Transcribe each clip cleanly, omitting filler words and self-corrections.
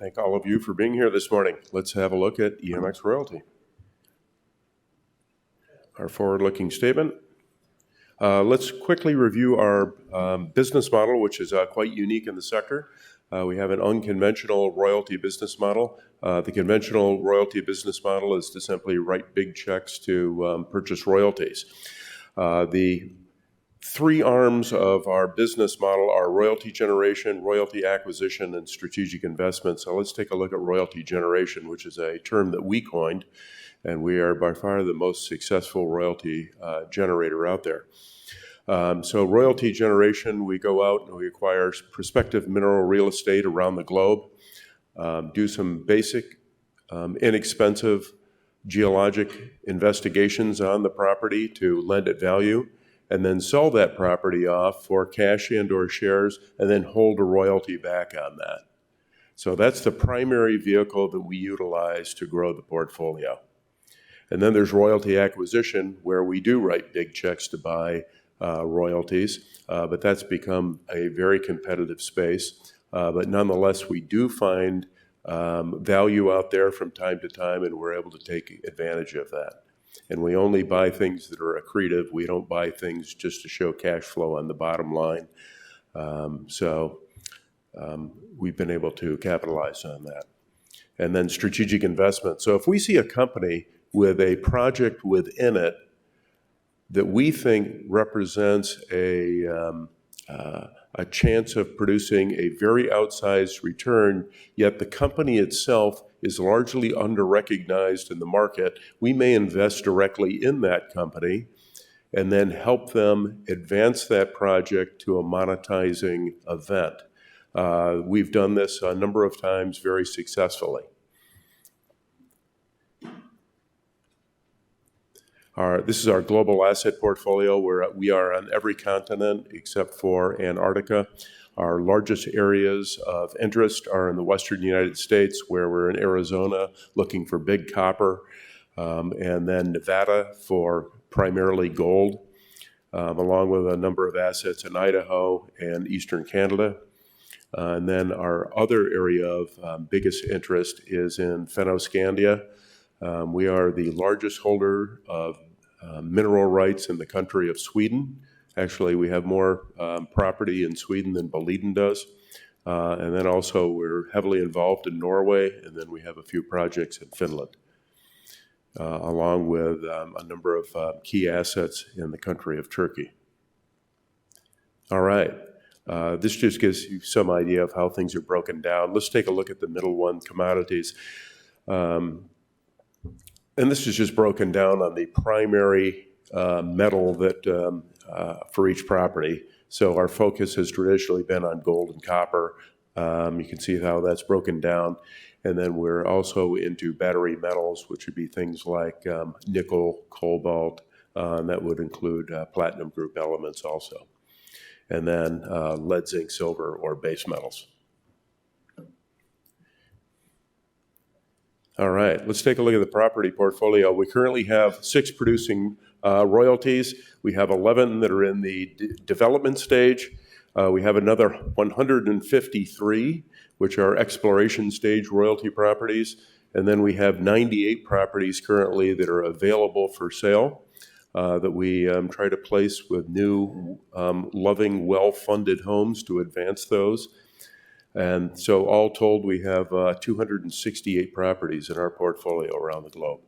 thank all of you for being here this morning. Let's have a look at EMX Royalty. Our forward-looking statement. Let's quickly review our business model, which is quite unique in the sector. We have an unconventional royalty business model. The conventional royalty business model is to simply write big checks to purchase royalties. The three arms of our business model are royalty generation, royalty acquisition, and strategic investment. So let's take a look at royalty generation, which is a term that we coined, and we are by far the most successful royalty generator out there. So royalty generation, we go out and we acquire prospective mineral real estate around the globe, do some basic, inexpensive geologic investigations on the property to lend it value, and then sell that property off for cash and or shares, and then hold a royalty back on that. So that's the primary vehicle that we utilize to grow the portfolio. And then there's royalty acquisition, where we do write big checks to buy royalties, but that's become a very competitive space. But nonetheless, we do find value out there from time to time, and we're able to take advantage of that. And we only buy things that are accretive. We don't buy things just to show cash flow on the bottom line. We've been able to capitalize on that. And then strategic investment. So if we see a company with a project within it that we think represents a chance of producing a very outsized return, yet the company itself is largely under-recognized in the market, we may invest directly in that company and then help them advance that project to a monetizing event. We've done this a number of times very successfully. This is our global asset portfolio, where we are on every continent except for Antarctica. Our largest areas of interest are in the western United States, where we're in Arizona looking for big copper, and then Nevada for primarily gold, along with a number of assets in Idaho and eastern Canada. And then our other area of biggest interest is in Fennoscandia. We are the largest holder of mineral rights in the country of Sweden. Actually, we have more property in Sweden than Boliden does. And then also we're heavily involved in Norway, and then we have a few projects in Finland, along with a number of key assets in the country of Turkey. All right. This just gives you some idea of how things are broken down. Let's take a look at the middle one, commodities. And this is just broken down on the primary metal that for each property. So our focus has traditionally been on gold and copper. You can see how that's broken down. And then we're also into battery metals, which would be things like nickel, cobalt, and that would include platinum group elements also. And then lead, zinc, silver, or base metals. All right, let's take a look at the property portfolio. We currently have 6 producing royalties. We have 11 that are in the development stage. We have another 153, which are exploration stage royalty properties. And then we have 98 properties currently that are available for sale that we try to place with new, loving, well-funded homes to advance those. And so all told, we have 268 properties in our portfolio around the globe.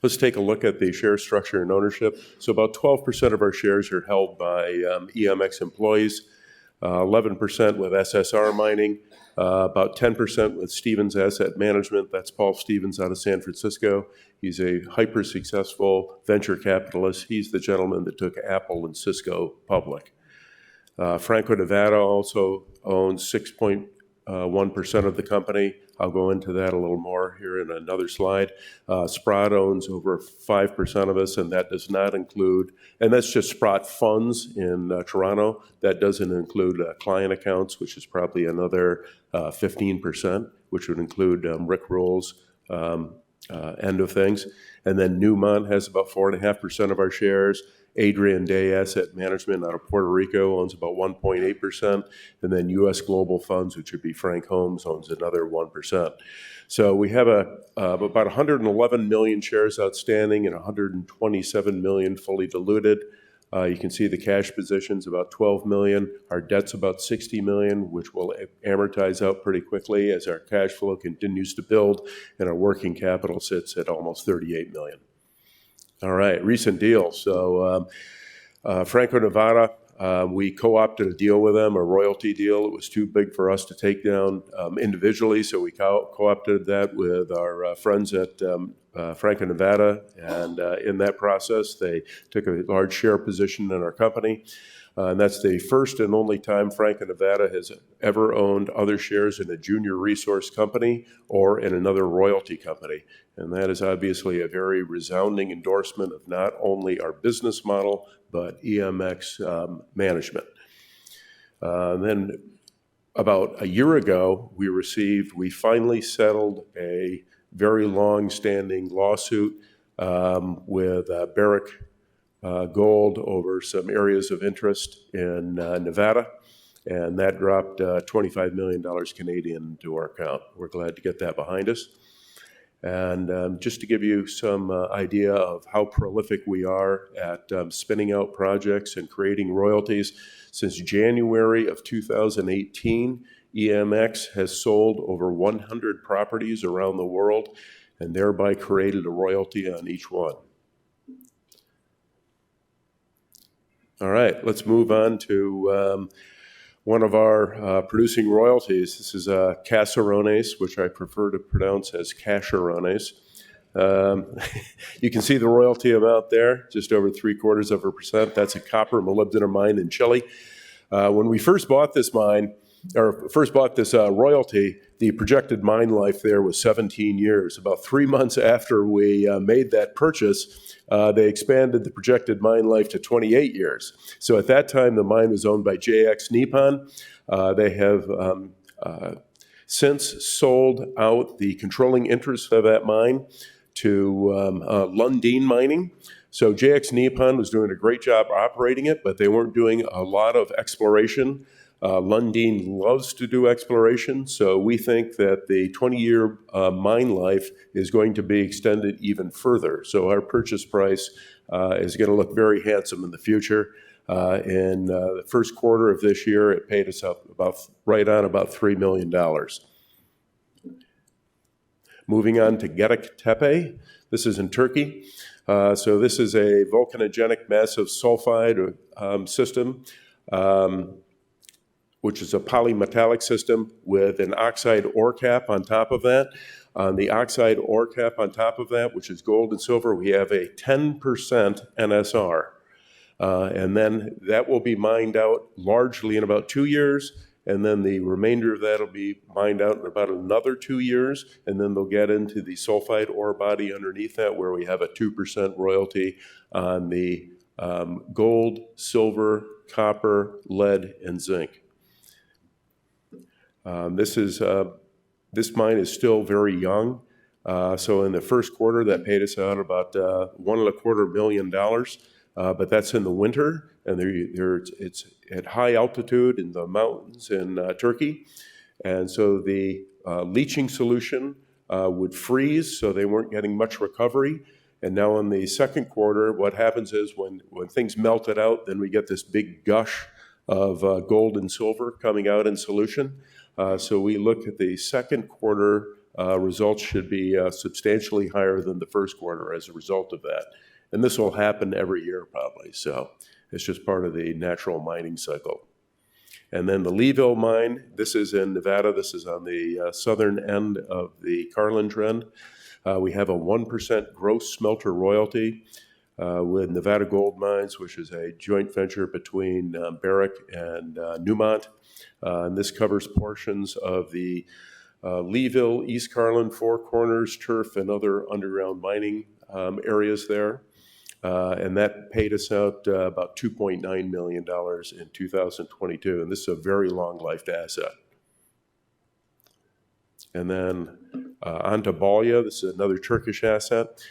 Let's take a look at the share structure and ownership. So about 12% of our shares are held by EMX employees, 11% with SSR Mining, about 10% with Stevens Asset Management. That's Paul Stevens out of San Francisco. He's a hyper-successful venture capitalist. He's the gentleman that took Apple and Cisco public. Franco-Nevada also owns 6.1% of the company. I'll go into that a little more here in another slide. Sprott owns over 5% of us, and that does not include, and that's just Sprott funds in Toronto. That doesn't include client accounts, which is probably another 15%, which would include Rick Roll's end of things. And then Newmont has about 4.5% of our shares, Adrian Day Asset Management out of Puerto Rico owns about 1.8%, and then U.S. Global Funds, which would be Frank Holmes, owns another 1%. So we have about 111 million shares outstanding and 127 million fully diluted. You can see the cash position's about 12 million. Our debt's about 60 million, which will amortize out pretty quickly as our cash flow continues to build, and our working capital sits at almost 38 million. All right, recent deals. So Franco-Nevada, we co-opted a deal with them, a royalty deal. It was too big for us to take down individually, so we co-opted that with our friends at Franco-Nevada, and in that process, they took a large share position in our company. And that's the first and only time Franco-Nevada has ever owned other shares in a junior resource company or in another royalty company. And that is obviously a very resounding endorsement of not only our business model, but EMX management. Then about a year ago, we finally settled a very long-standing lawsuit with Barrick Gold over some areas of interest in Nevada, and that dropped $25 million Canadian into our account. We're glad to get that behind us. And just to give you some idea of how prolific we are at spinning out projects and creating royalties, since January of 2018, EMX has sold over 100 properties around the world and thereby created a royalty on each one. All right, let's move on to one of our producing royalties. This is Casharones, which I prefer to pronounce as Casharones. You can see the royalty amount there, just over 0.75%. That's a copper molybdenum mine in Chile. When we first bought this mine, or first bought this royalty, the projected mine life there was 17 years. About 3 months after we made that purchase, they expanded the projected mine life to 28 years. So at that time, the mine was owned by JX Nippon. They have since sold out the controlling interest of that mine to Lundin Mining. So JX Nippon was doing a great job operating it, but they weren't doing a lot of exploration. Lundin loves to do exploration, so we think that the 20-year mine life is going to be extended even further. So our purchase price is going to look very handsome in the future. In the first quarter of this year, it paid us up right on about $3 million. Moving on to Tepe. This is in Turkey. So this is a volcanogenic massive sulfide system, which is a polymetallic system with an oxide ore cap on top of that. On the oxide ore cap on top of that, which is gold and silver, we have a 10% NSR. And then that will be mined out largely in about 2 years, and then the remainder of that will be mined out in about another 2 years, and then they'll get into the sulfide ore body underneath that, where we have a 2% royalty on the gold, silver, copper, lead, and zinc. This mine is still very young. So in the first quarter, that paid us out about $1.25 million. But that's in the winter, and it's at high altitude in the mountains in Turkey. And so the leaching solution would freeze, so they weren't getting much recovery. And now in the second quarter, what happens is when things melted out, then we get this big gush of gold and silver coming out in solution. So we look at the second quarter results should be substantially higher than the first quarter as a result of that. And this will happen every year probably. So it's just part of the natural mining cycle. And then the Levo mine, this is in Nevada. This is on the southern end of the Carlin Trend. We have a 1% gross smelter royalty with Nevada Gold Mines, which is a joint venture between Barrick and Newmont. And this covers portions of the Leeville, East Carlin, Four Corners, Turf, and other underground mining areas there. And that paid us out about $2.9 million in 2022. And this is a very long-lived asset. And then on to Balia. This is another Turkish asset.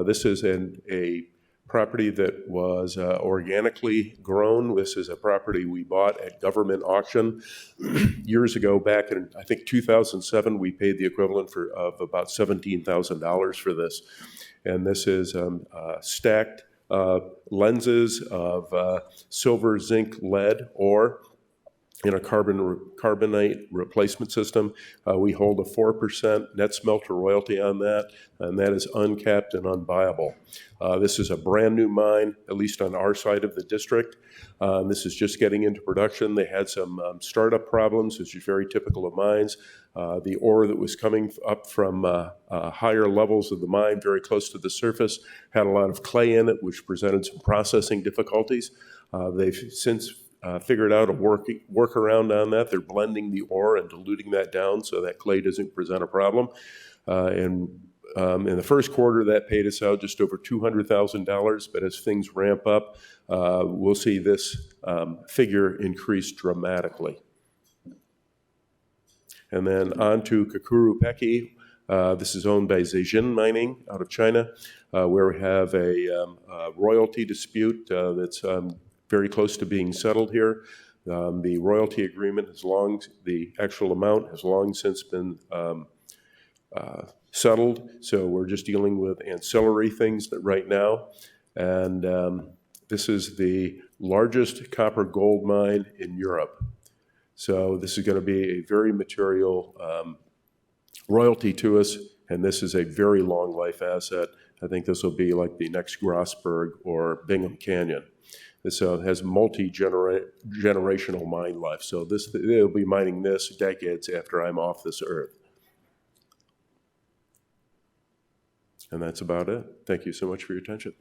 This is a property that was organically grown. This is a property we bought at government auction years ago. Back in, I think, 2007, we paid the equivalent of about $17,000 for this. And this is stacked lenses of silver, zinc, lead ore in a carbonate replacement system. We hold a 4% net smelter royalty on that, and that is uncapped and unbuyable. This is a brand new mine, at least on our side of the district. This is just getting into production. They had some startup problems, which is very typical of mines. The ore that was coming up from higher levels of the mine, very close to the surface, had a lot of clay in it, which presented some processing difficulties. They've since figured out a workaround on that. They're blending the ore and diluting that down so that clay doesn't present a problem. In the first quarter, that paid us out just over $200,000, but as things ramp up, we'll see this figure increase dramatically. And then on to Kakuru Peki. This is owned by Zijin Mining out of China, where we have a royalty dispute that's very close to being settled here. The royalty agreement the actual amount has long since been settled, so we're just dealing with ancillary things right now. And this is the largest copper gold mine in Europe. So this is going to be a very material royalty to us, and this is a very long life asset. I think this will be like the next Grosberg or Bingham Canyon. This has multi-generational mine life, so they'll be mining this decades after I'm off this earth. And that's about it. Thank you so much for your attention.